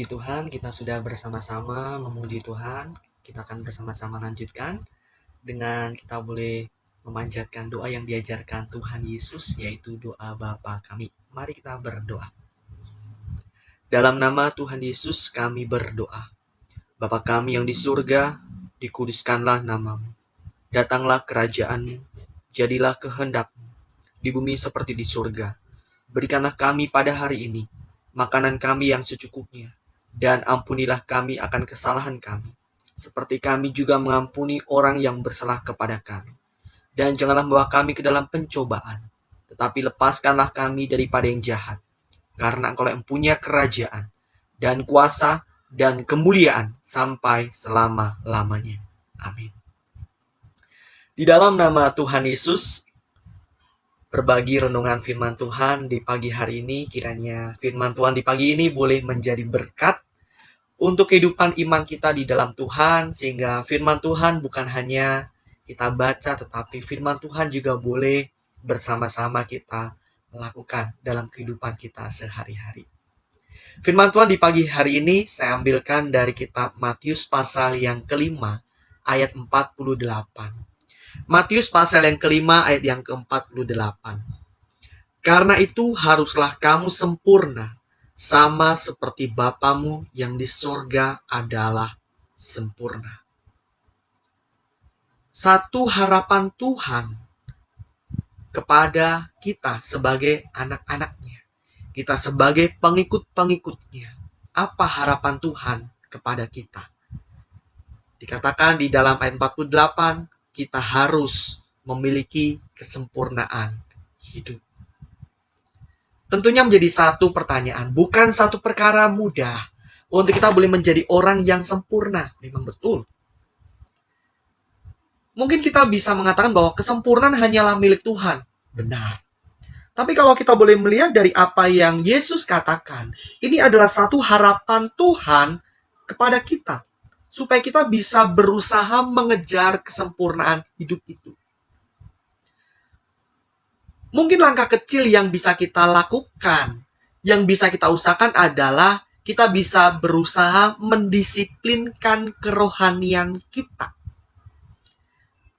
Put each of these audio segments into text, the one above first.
Puji Tuhan, kita sudah bersama-sama memuji Tuhan. Kita akan bersama-sama lanjutkan dengan kita boleh memanjatkan doa yang diajarkan Tuhan Yesus, yaitu doa Bapa kami. Mari kita berdoa. Dalam nama Tuhan Yesus kami berdoa. Bapa kami yang di surga, dikuduskanlah namamu. Datanglah kerajaan-Mu, jadilah kehendak-Mu di bumi seperti di surga. Berikanlah kami pada hari ini makanan kami yang secukupnya, dan ampunilah kami akan kesalahan kami, seperti kami juga mengampuni orang yang bersalah kepada kami. Dan janganlah membawa kami ke dalam pencobaan, tetapi lepaskanlah kami daripada yang jahat, karena Engkau yang punya kerajaan, dan kuasa, dan kemuliaan sampai selama-lamanya. Amin. Di dalam nama Tuhan Yesus, berbagi renungan firman Tuhan di pagi hari ini, kiranya firman Tuhan di pagi ini boleh menjadi berkat untuk kehidupan iman kita di dalam Tuhan, sehingga firman Tuhan bukan hanya kita baca, tetapi firman Tuhan juga boleh bersama-sama kita lakukan dalam kehidupan kita sehari-hari. Firman Tuhan di pagi hari ini saya ambilkan dari kitab Matius pasal yang kelima, ayat 48. Matius pasal yang kelima ayat yang ke-48. Karena itu haruslah kamu sempurna, sama seperti Bapamu yang di surga adalah sempurna. Satu harapan Tuhan kepada kita sebagai anak-anaknya, kita sebagai pengikut-pengikutnya. Apa harapan Tuhan kepada kita? Dikatakan di dalam ayat 48, kita harus memiliki kesempurnaan hidup. Tentunya menjadi satu pertanyaan, bukan satu perkara mudah untuk kita boleh menjadi orang yang sempurna. Memang betul. Mungkin kita bisa mengatakan bahwa kesempurnaan hanyalah milik Tuhan. Benar. Tapi kalau kita boleh melihat dari apa yang Yesus katakan, ini adalah satu harapan Tuhan kepada kita, supaya kita bisa berusaha mengejar kesempurnaan hidup itu. Mungkin langkah kecil yang bisa kita lakukan, yang bisa kita usahakan adalah kita bisa berusaha mendisiplinkan kerohanian kita.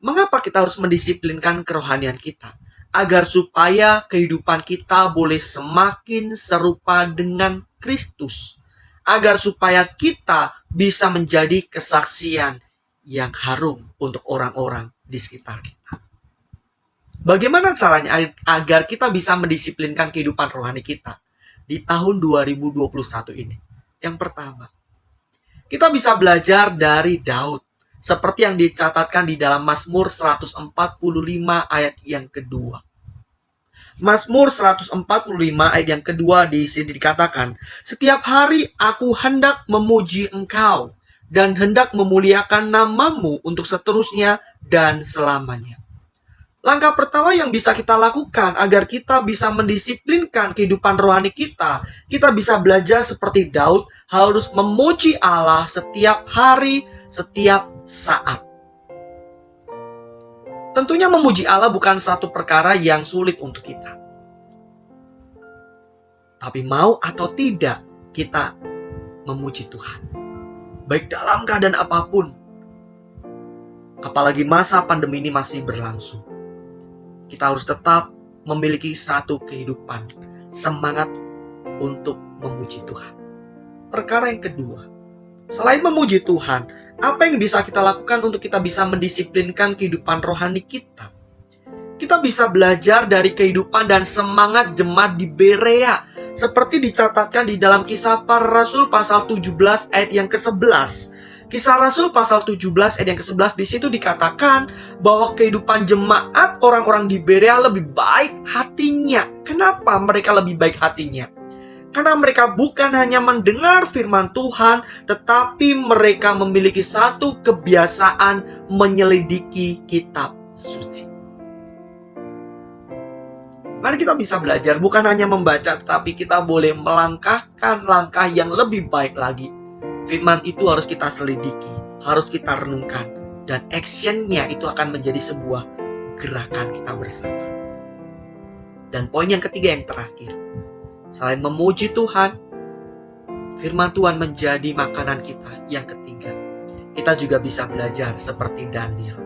Mengapa kita harus mendisiplinkan kerohanian kita? Agar supaya kehidupan kita boleh semakin serupa dengan Kristus. Agar supaya kita bisa menjadi kesaksian yang harum untuk orang-orang di sekitar kita. Bagaimana caranya agar kita bisa mendisiplinkan kehidupan rohani kita di tahun 2021 ini? Yang pertama, kita bisa belajar dari Daud, seperti yang dicatatkan di dalam Mazmur 145 ayat yang kedua. Mazmur 145 ayat yang kedua di sini dikatakan, setiap hari aku hendak memuji Engkau dan hendak memuliakan namamu untuk seterusnya dan selamanya. Langkah pertama yang bisa kita lakukan agar kita bisa mendisiplinkan kehidupan rohani kita, kita bisa belajar seperti Daud, harus memuji Allah setiap hari, setiap saat. Tentunya memuji Allah bukan satu perkara yang sulit untuk kita. Tapi mau atau tidak, kita memuji Tuhan. Baik dalam keadaan apapun. Apalagi masa pandemi ini masih berlangsung. Kita harus tetap memiliki satu kehidupan, semangat untuk memuji Tuhan. Perkara yang kedua, selain memuji Tuhan, apa yang bisa kita lakukan untuk kita bisa mendisiplinkan kehidupan rohani kita? Kita bisa belajar dari kehidupan dan semangat jemaat di Berea, seperti dicatatkan di dalam Kisah Para Rasul pasal 17 ayat yang ke-11. Kisah Rasul pasal 17 ayat yang ke-11 di situ dikatakan bahwa kehidupan jemaat orang-orang di Berea lebih baik hatinya. Kenapa mereka lebih baik hatinya? Karena mereka bukan hanya mendengar firman Tuhan, tetapi mereka memiliki satu kebiasaan menyelidiki kitab suci. Mari kita bisa belajar, bukan hanya membaca, tetapi kita boleh melangkahkan langkah yang lebih baik lagi. Firman itu harus kita selidiki, harus kita renungkan, dan actionnya itu akan menjadi sebuah gerakan kita bersama. Dan poin yang ketiga yang terakhir, selain memuji Tuhan, firman Tuhan menjadi makanan kita. Yang ketiga, kita juga bisa belajar seperti Daniel.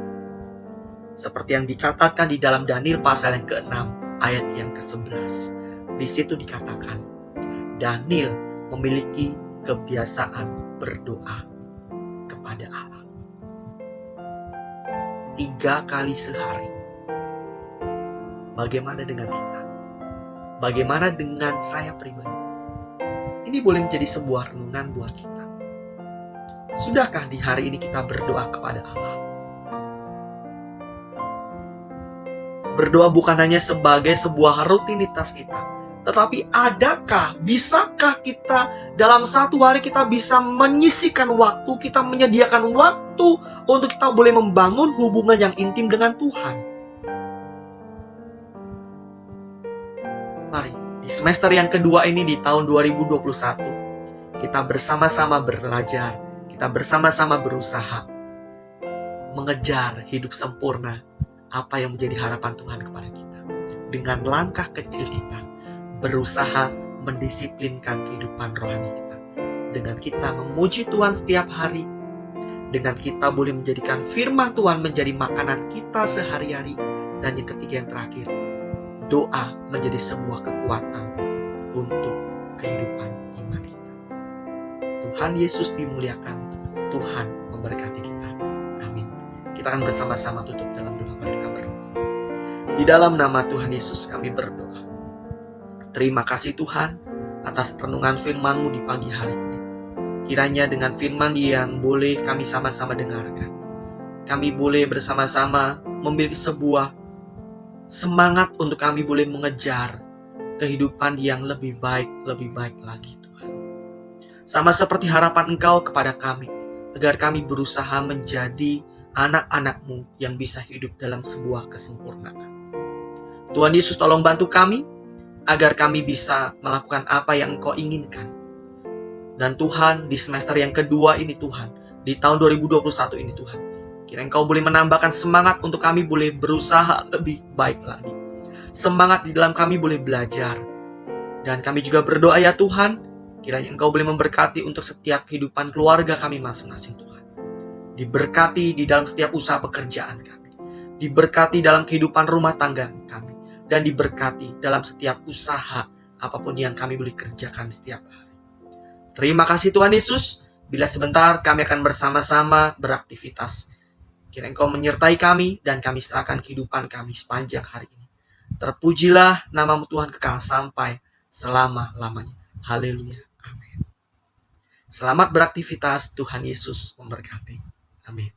Seperti yang dicatatkan di dalam Daniel pasal yang ke-6 ayat yang ke-11. Di situ dikatakan, Daniel memiliki kebiasaan berdoa kepada Allah 3 kali sehari. Bagaimana dengan kita? Bagaimana dengan saya pribadi? Ini boleh menjadi sebuah renungan buat kita. Sudahkah di hari ini kita berdoa kepada Allah? Berdoa bukan hanya sebagai sebuah rutinitas kita, tetapi bisakah kita dalam satu hari kita bisa menyisihkan waktu, kita menyediakan waktu untuk kita boleh membangun hubungan yang intim dengan Tuhan? Mari, di semester yang kedua ini di tahun 2021, kita bersama-sama belajar, kita bersama-sama berusaha mengejar hidup sempurna, apa yang menjadi harapan Tuhan kepada kita. Dengan langkah kecil kita berusaha mendisiplinkan kehidupan rohani kita. Dengan kita memuji Tuhan setiap hari, dengan kita boleh menjadikan firman Tuhan menjadi makanan kita sehari-hari. Dan yang ketiga, yang terakhir, doa menjadi sebuah kekuatan untuk kehidupan iman kita. Tuhan Yesus dimuliakan, Tuhan memberkati kita. Amin. Kita akan bersama-sama tutup dalam doa. Mari kita berdoa. Di dalam nama Tuhan Yesus kami berdoa. Terima kasih Tuhan atas renungan firman-Mu di pagi hari ini. Kiranya dengan firman yang boleh kami sama-sama dengarkan, kami boleh bersama-sama memiliki sebuah semangat untuk kami boleh mengejar kehidupan yang lebih baik lagi Tuhan. Sama seperti harapan Engkau kepada kami, agar kami berusaha menjadi anak-anak-Mu yang bisa hidup dalam sebuah kesempurnaan. Tuhan Yesus, tolong bantu kami agar kami bisa melakukan apa yang Engkau inginkan. Dan Tuhan, di semester yang kedua ini Tuhan, di tahun 2021 ini Tuhan, kiranya Engkau boleh menambahkan semangat untuk kami boleh berusaha lebih baik lagi. Semangat di dalam kami boleh belajar. Dan kami juga berdoa ya Tuhan, kiranya Engkau boleh memberkati untuk setiap kehidupan keluarga kami masing-masing Tuhan. Diberkati di dalam setiap usaha pekerjaan kami. Diberkati dalam kehidupan rumah tangga kami. Dan diberkati dalam setiap usaha apapun yang kami boleh kerjakan setiap hari. Terima kasih Tuhan Yesus. Bila sebentar kami akan bersama-sama beraktivitas. Kiranya Engkau menyertai kami dan kami serahkan kehidupan kami sepanjang hari ini. Terpujilah nama-Mu Tuhan kekal sampai selama-lamanya. Haleluya. Amin. Selamat beraktivitas. Tuhan Yesus memberkati. Amin.